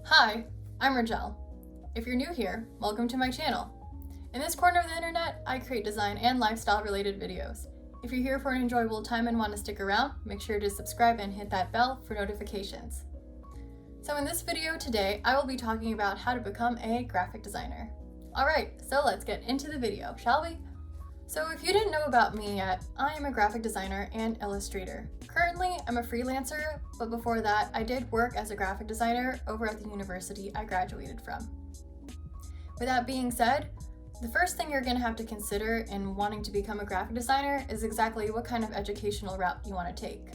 Hi, I'm Rigel. If you're new here, welcome to my channel. In this corner of the internet, I create design and lifestyle related videos. If you're here for an enjoyable time and want to stick around, make sure to subscribe and hit that bell for notifications. So in this video today, I will be talking about how to become a graphic designer. Alright, so let's get into the video, shall we? So if you didn't know about me yet, I am a graphic designer and illustrator. Currently, I'm a freelancer, but before that, I did work as a graphic designer over at the university I graduated from. With that being said, the first thing you're going to have to consider in wanting to become a graphic designer is exactly what kind of educational route you want to take.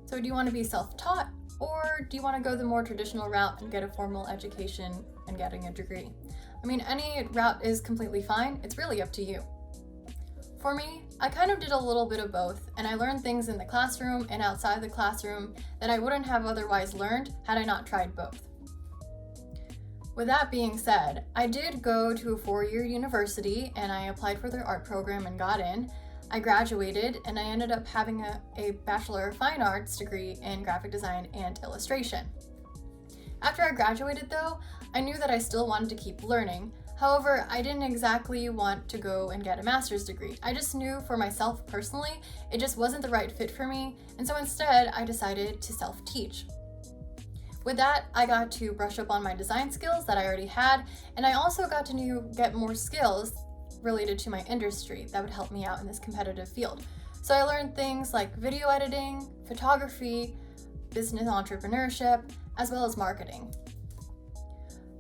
So do you want to be self-taught, or do you want to go the more traditional route and get a formal education and getting a degree? I mean, any route is completely fine, it's really up to you. For me, I kind of did a little bit of both, and I learned things in the classroom and outside the classroom that I wouldn't have otherwise learned had I not tried both. With that being said, I did go to a 4-year university and I applied for their art program and got in. I graduated and I ended up having a Bachelor of Fine Arts degree in graphic design and illustration. After I graduated though, I knew that I still wanted to keep learning. However, I didn't exactly want to go and get a master's degree. I just knew for myself personally, it just wasn't the right fit for me, and so instead I decided to self-teach. With that, I got to brush up on my design skills that I already had, and I also got to get more skills related to my industry that would help me out in this competitive field. So I learned things like video editing, photography, business entrepreneurship, as well as marketing.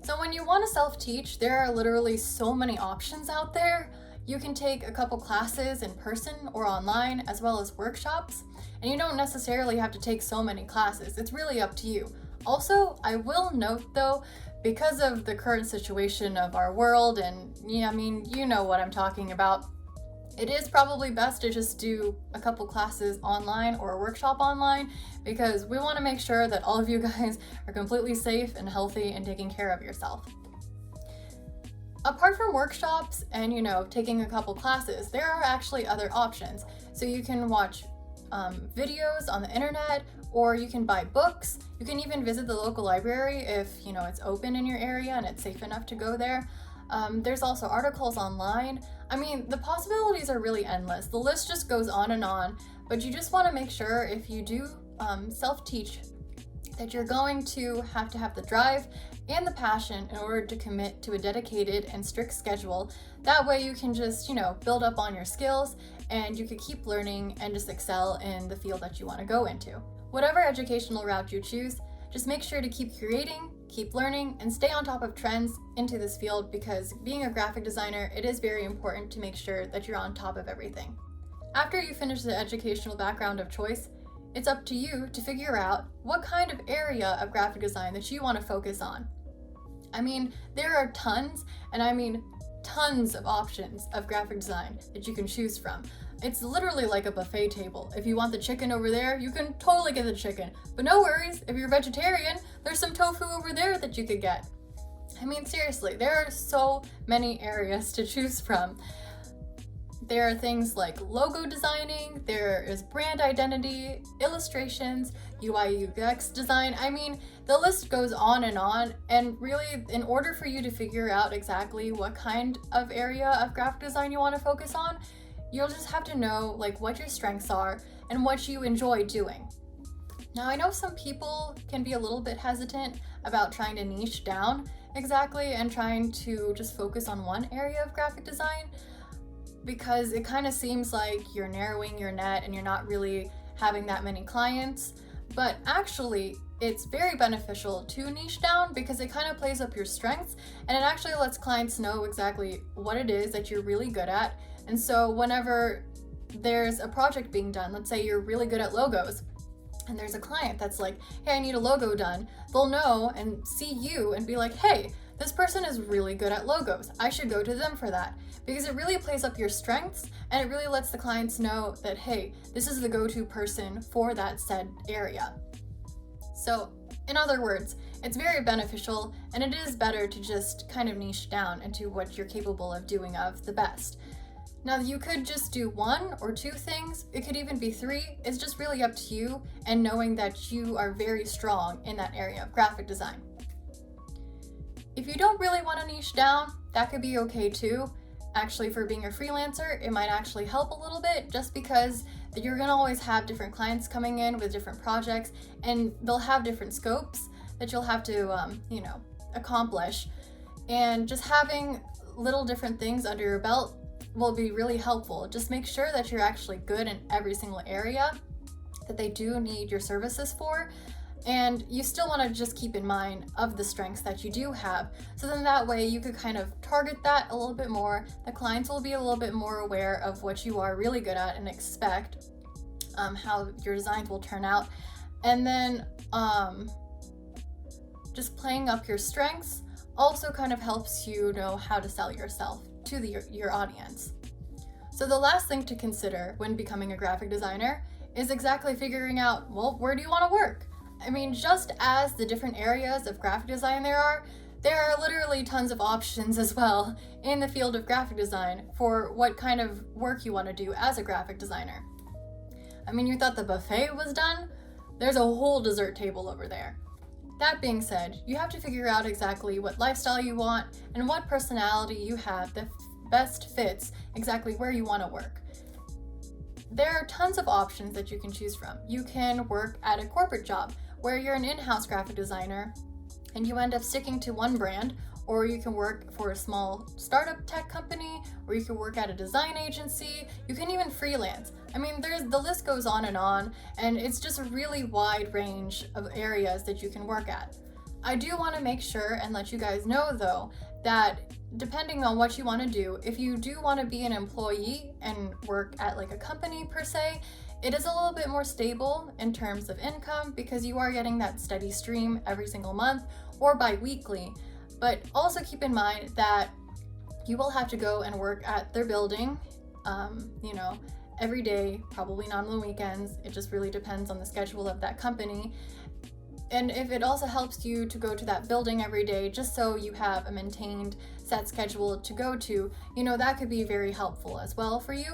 So when you want to self-teach, there are literally so many options out there. You can take a couple classes in person or online, as well as workshops, and you don't necessarily have to take so many classes. It's really up to you. Also, I will note though, because of the current situation of our world, and you know what I'm talking about, it is probably best to just do a couple classes online or a workshop online, because we want to make sure that all of you guys are completely safe and healthy and taking care of yourself. Apart from workshops and taking a couple classes, there are actually other options. So you can watch videos on the internet, or you can buy books. You can even visit the local library if it's open in your area and it's safe enough to go there. There's also articles online. I mean, the possibilities are really endless. The list just goes on, but you just want to make sure if you do self-teach that you're going to have the drive and the passion in order to commit to a dedicated and strict schedule. That way you can just, build up on your skills and you can keep learning and just excel in the field that you want to go into. Whatever educational route you choose, just make sure to keep creating, keep learning, and stay on top of trends into this field, because being a graphic designer, it is very important to make sure that you're on top of everything. After you finish the educational background of choice, it's up to you to figure out what kind of area of graphic design that you want to focus on. I mean, there are tons, and I mean tons of options of graphic design that you can choose from. It's literally like a buffet table. If you want the chicken over there, you can totally get the chicken. But no worries, if you're vegetarian, there's some tofu over there that you could get. I mean, seriously, there are so many areas to choose from. There are things like logo designing, there is brand identity, illustrations, UI UX design. I mean, the list goes on, and really, in order for you to figure out exactly what kind of area of graphic design you want to focus on, you'll just have to know what your strengths are and what you enjoy doing. Now, I know some people can be a little bit hesitant about trying to niche down exactly and trying to just focus on one area of graphic design, because it kind of seems like you're narrowing your net and you're not really having that many clients. But actually, it's very beneficial to niche down, because it kind of plays up your strengths and it actually lets clients know exactly what it is that you're really good at. And so whenever there's a project being done, let's say you're really good at logos, and there's a client that's like, hey, I need a logo done, they'll know and see you and be like, hey, this person is really good at logos, I should go to them for that. Because it really plays up your strengths, and it really lets the clients know that, hey, this is the go-to person for that said area. So in other words, it's very beneficial, and it is better to just kind of niche down into what you're capable of doing of the best. Now, you could just do 1 or 2 things, it could even be 3, it's just really up to you and knowing that you are very strong in that area of graphic design. If you don't really want to niche down, that could be okay too. Actually, for being a freelancer, it might actually help a little bit, just because you're gonna always have different clients coming in with different projects, and they'll have different scopes that you'll have to, accomplish. And just having little different things under your belt will be really helpful. Just make sure that you're actually good in every single area that they do need your services for. And you still want to just keep in mind of the strengths that you do have. So then that way you could kind of target that a little bit more. The clients will be a little bit more aware of what you are really good at and expect how your designs will turn out. And then just playing up your strengths also kind of helps you know how to sell yourself to your audience. So the last thing to consider when becoming a graphic designer is exactly figuring out, well, where do you want to work? I mean, just as the different areas of graphic design there are literally tons of options as well in the field of graphic design for what kind of work you want to do as a graphic designer. I mean, you thought the buffet was done? There's a whole dessert table over there. That being said, you have to figure out exactly what lifestyle you want and what personality you have that best fits exactly where you want to work. There are tons of options that you can choose from. You can work at a corporate job where you're an in-house graphic designer and you end up sticking to one brand, or you can work for a small startup tech company, or you can work at a design agency. You can even freelance. I mean, the list goes on, and it's just a really wide range of areas that you can work at. I do want to make sure and let you guys know though that depending on what you want to do, if you do want to be an employee and work at like a company per se, it is a little bit more stable in terms of income because you are getting that steady stream every single month or bi-weekly. But also keep in mind that you will have to go and work at their building, every day, probably not on the weekends. It just really depends on the schedule of that company. And if it also helps you to go to that building every day, just so you have a maintained set schedule to go to, that could be very helpful as well for you.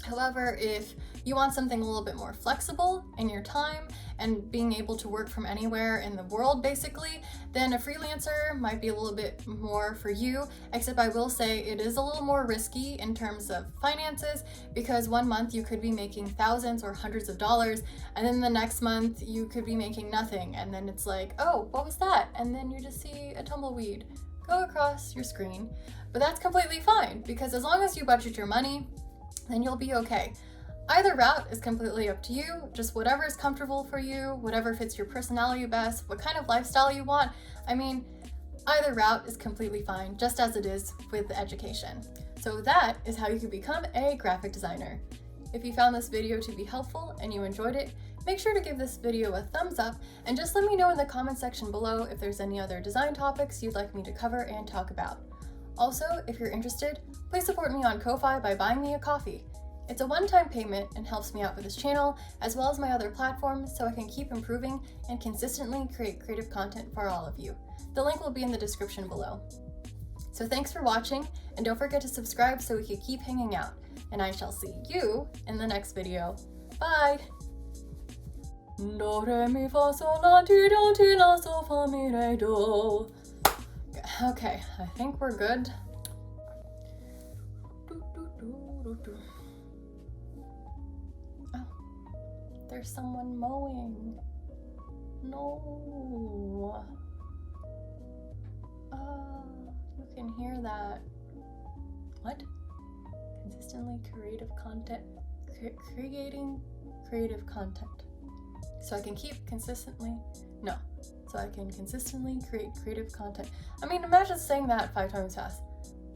However, if you want something a little bit more flexible in your time and being able to work from anywhere in the world basically, then a freelancer might be a little bit more for you, except I will say it is a little more risky in terms of finances, because one month you could be making thousands or hundreds of dollars, and then the next month you could be making nothing, and then it's like, oh, what was that? And then you just see a tumbleweed go across your screen. But that's completely fine, because as long as you budget your money, then you'll be okay. Either route is completely up to you, just whatever is comfortable for you, whatever fits your personality best, what kind of lifestyle you want. I mean, either route is completely fine, just as it is with education. So that is how you can become a graphic designer. If you found this video to be helpful and you enjoyed it, make sure to give this video a thumbs up and just let me know in the comment section below if there's any other design topics you'd like me to cover and talk about. Also, if you're interested, please support me on Ko-Fi by buying me a coffee. It's a one-time payment and helps me out with this channel, as well as my other platforms, so I can keep improving and consistently create creative content for all of you. The link will be in the description below. So thanks for watching, and don't forget to subscribe so we can keep hanging out. And I shall see you in the next video. Bye! Do, re, mi, fa, sol, la, ti, do, ti, la, sol, fa, mi, re, do. Okay, I think we're good. Oh, there's someone mowing. No. You can hear that. What? Consistently creative content. Creating creative content. So I can keep consistently. No. So I can consistently create creative content. I mean, imagine saying that 5 times fast.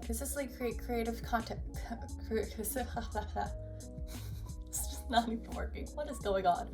Consistently create creative content. It's just not even working. What is going on?